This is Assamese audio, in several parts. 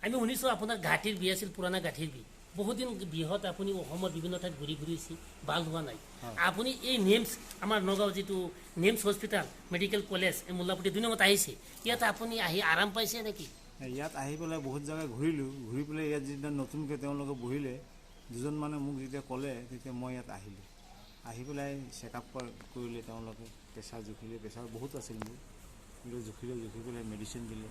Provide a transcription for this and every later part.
আমি শুনিছোঁ আপোনাৰ গাঁঠিৰ বিষ আছিল, পুৰণা গাঁঠিৰ বিষ। বহুদিন বিহত আপুনি অসমৰ বিভিন্ন ঠাইত ঘূৰি ঘূৰিছে, ভাল হোৱা নাই। আপুনি এই নেমছ আমাৰ নগাঁও যিটো নেমছ হস্পিটেল মেডিকেল কলেজ এই মোল্লাপুটি 2 নম্বৰত আহিছে, ইয়াত আপুনি আহি আৰাম পাইছে নেকি? ইয়াত আহি পেলাই বহুত জেগা ঘূৰিলোঁ, ঘূৰি পেলাই ইয়াত যেতিয়া নতুনকৈ তেওঁলোকে বহিলে, দুজন মানে মোক যেতিয়া ক'লে তেতিয়া মই ইয়াত আহিলোঁ। আহি পেলাই চেকআপ কৰিলে তেওঁলোকে, প্ৰেছাৰ জুখিলে, প্ৰেছাৰ বহুত আছিল মোৰ, কিন্তু জুখি পেলাই মেডিচিন দিলে।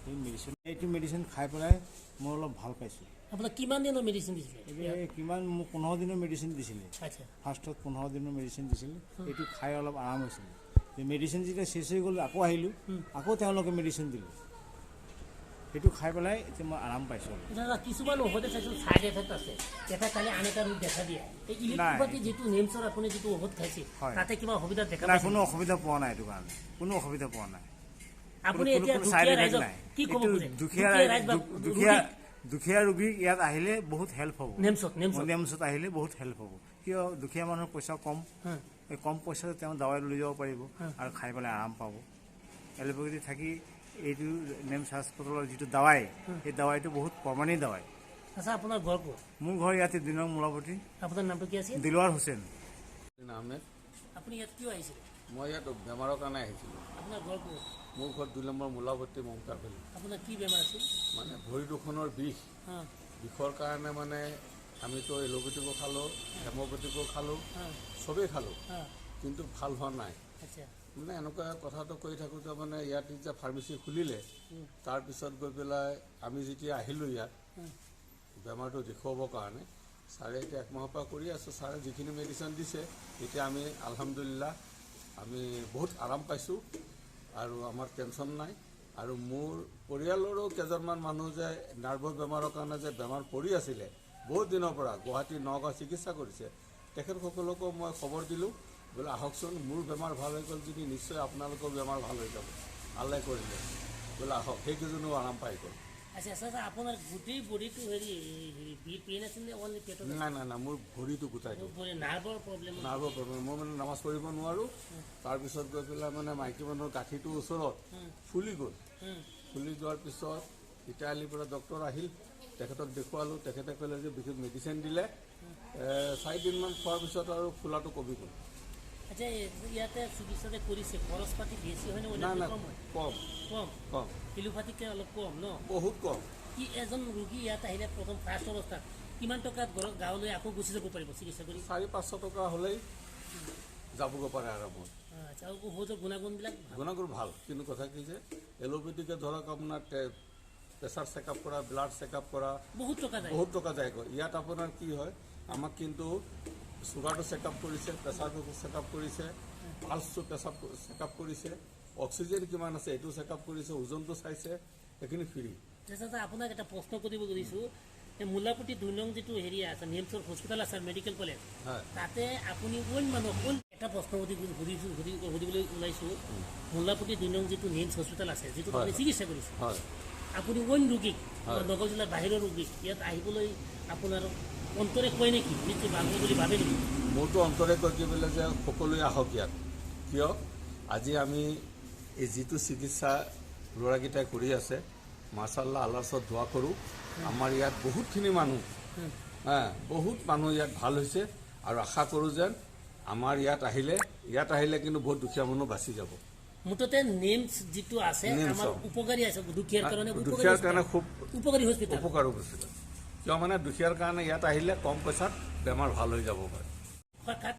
সেই এইটো মেডিচিন খাই পেলাই মই অলপ ভাল পাইছোঁ। আপোনাক কিমান দিনৰ মেডিচিন দিছিলে? এই কিমান মোক 15 দিনৰ মেডিচিন দিছিলে। আচ্ছা, ফাৰ্ষ্টত 15 দিনৰ মেডিচিন দিছিলে, এইটো খাই অলপ আৰাম হৈছিলে। এই মেডিচিন যেতিয়া শেষ হৈ গ'ল আকৌ আহিলোঁ, আকৌ তেওঁলোকে মেডিচিন দিলে, সেইটো খাই পেলাই এতিয়া মই আৰাম পাইছোঁ। দাদা কিছুমান ঔষধে চাইছোঁ ছাইড এফেক্ট আছে, এটা খালে আন এটা ৰোগ দেখা দিয়ে। এই ইলেক্ট্ৰোপাথি যিটো নেমছৰ আপুনি যিটো ঔষধ খাইছে তাতে কিবা অসুবিধা দেখা নাই, কোনো অসুবিধা পোৱা নাই। এইটো কাৰণে কোনো অসুবিধা পোৱা নাই। আপুনি এতিয়া দুখীয়া ৰাইজক কি ক'ব খোজে? দুখীয়া ৰোগী ইয়াত আহিলে বহুত হেল্প হ'ব। নেমছত আহিলে বহুত হেল্প হ'ব। কিয়? দুখীয়া মানুহৰ পইচা কম, এই কম পইচাতে তেওঁ দাৱাই লৈ যাব পাৰিব আৰু খাই পেলাই আৰাম পাব। এলোপেথি থাকি এইটো নেমছ হাস্পাতালৰ যিটো দাৱাই, সেই দাৱাইটো বহুত প্ৰমাণিক দাৱাই। আচ্ছা, আপোনাৰ ঘৰ ক'ত? মোৰ ঘৰ ইয়াতে 2 নং মোলাপতি। আপোনাৰ নামটো কি আছিল? দিলৱাৰ হুছেইন। আহমেদ। আপুনি ইয়াত কিয় আহিছিলে? মই ইয়াত বেমাৰৰ কাৰণে আহিছিলোঁ। আপোনাৰ ঘৰ ক'ত? মোৰ ঘৰত 2 নম্বৰ মোলাপতি মমতা ভেলী। আপোনাৰ কি বেমাৰ আছিল? মানে ভৰি দুখনৰ বিষ, বিষৰ কাৰণে মানে আমিতো এলোপেথিকো খালোঁ, হেম'পেথিকো খালোঁ, চবেই খালোঁ, কিন্তু ভাল হোৱা নাই। আচ্ছা, মানে এনেকুৱা কথাটো কৈ থাকোঁতে মানে ইয়াত যেতিয়া ফাৰ্মাচী খুলিলে, তাৰপিছত গৈ পেলাই আমি যেতিয়া আহিলোঁ ইয়াত বেমাৰটো দেখুৱাবৰ কাৰণে, ছাৰে এতিয়া 1 মাহৰ পৰা কৰি আছোঁ। ছাৰে যিখিনি মেডিচিন দিছে এতিয়া আমি আলহামদুলিল্লাহ আমি বহুত আৰাম পাইছোঁ আৰু আমাৰ টেনশ্যন নাই। আৰু মোৰ পৰিয়ালৰো কেইজনমান মানুহ যে নাৰ্ভৰ বেমাৰৰ কাৰণে যে বেমাৰ পৰি আছিলে বহুত দিনৰ পৰা, গুৱাহাটী নগাঁও চিকিৎসা কৰিছে, তেখেতসকলকো মই খবৰ দিলোঁ, বোলে আহকচোন, মোৰ বেমাৰ ভাল হৈ গ'ল যদি নিশ্চয় আপোনালোকৰ বেমাৰ ভাল হৈ যাব, আল্লাই কৰিলে, বোলে আহক। সেইকেইজনো আৰাম পাই গ'ল। আচ্ছা আচ্ছা, আপোনাৰ গোটেই বডিটো পেইন আছিল নে অনলি পেটত? নাই নাই নাই, মোৰ ভৰিটো গোটাই দিওঁ, নাৰ্ভৰ প্ৰব্লেম। মই মানে নামাজ পঢ়িব নোৱাৰোঁ। তাৰপিছত গৈ পেলাই মানে মাইকী মানুহৰ গাঁঠিটোৰ ওচৰত ফুলি গ'ল। ফুলি যোৱাৰ পিছত ইটালীৰ পৰা ডক্টৰ আহিল, তেখেতক দেখুৱালোঁ। তেখেতে ক'লে যে বিশেষ মেডিচিন দিলে, 4 দিনমান খোৱাৰ পিছত আৰু ফুলাটো কমি গ'ল। আচ্ছা, ইয়াতে চিকিৎসা যে কৰিছে খৰচ পাতি বেছি হয় নে? নাই নাই, কম কম কম, এলোপেথিতকৈ অলপ কম ন? বহুত কম। কি এজন ৰোগী ইয়াত আহিলে প্ৰথম ফাৰ্ষ্ট অৱস্থাত কিমান টকাত ঘৰত গাঁৱলৈ আকৌ গুচি যাব পাৰিব চিকিৎসা কৰি? 400-500 টকা হ'লেই যাবগৈ পাৰে আৰামত। আচ্ছা, আৰু ঔষধৰ গুণাগুণবিলাক? গুণাগুণ ভাল, কিন্তু কথা কি যে এলোপেথিকে ধৰক আপোনাৰ প্ৰেছাৰ চেকআপ কৰা, ব্লাড চেকআপ কৰা বহুত টকা যায়গৈ। ইয়াত আপোনাৰ কি হয়, আমাক কিন্তু চুগাৰটো চেকআপ কৰিছে, প্ৰেছাৰটো চেকআপ কৰিছে, পালছটো চেকআপ কৰিছে, অক্সিজেন কিমান আছে এইটো চেকআপ কৰিছে, ওজনটো চাইছে, সেইখিনি ফ্ৰী। দাদা, আপোনাক এটা প্ৰশ্ন কৰিব খুজিছোঁ, এই মোল্লাপুটি 2 নং যিটো হেৰি আছে নেমছৰ হস্পিটেল আছে মেডিকেল কলেজ, তাতে আপুনি এটা প্ৰশ্ন সুধিবলৈ ওলাইছোঁ। মোল্লাপুটি 2 নং যিটো নেমছ হস্পিটেল আছে, যিটো আপুনি চিকিৎসা কৰিছে, আপুনি ৰোগীক, নগাঁও জিলাৰ বাহিৰৰ ৰোগীক ইয়াত আহিবলৈ আপোনাৰ অন্তৰে কয় নেকি? নিশ্চয় ভাল বুলি ভাবে নেকি? মোৰতো অন্তৰে কৈ কি বোলে যে সকলোৱে আহক ইয়াত। কিয়? আজি আমি এই যিটো চিকিৎসা ল'ৰাকেইটাই কৰি আছে, মাছাল্লাহ আল্লাহৰ ওচৰত দোৱা কৰোঁ, আমাৰ ইয়াত বহুতখিনি মানুহ, বহুত মানুহ ইয়াত ভাল হৈছে, আৰু আশা কৰোঁ যেন আমাৰ ইয়াত আহিলে কিন্তু বহুত দুখীয়া মানুহ বাচি যাব। মুঠতে নেমছ যিটো আছে আমাৰ উপকাৰী আছে, দুখীয়াৰ কাৰণে খুব উপকাৰী হস্পিটেল। কিয় মানে দুখীয়াৰ কাৰণে ইয়াত আহিলে কম পইচাত বেমাৰ ভাল হৈ যাব পাৰে।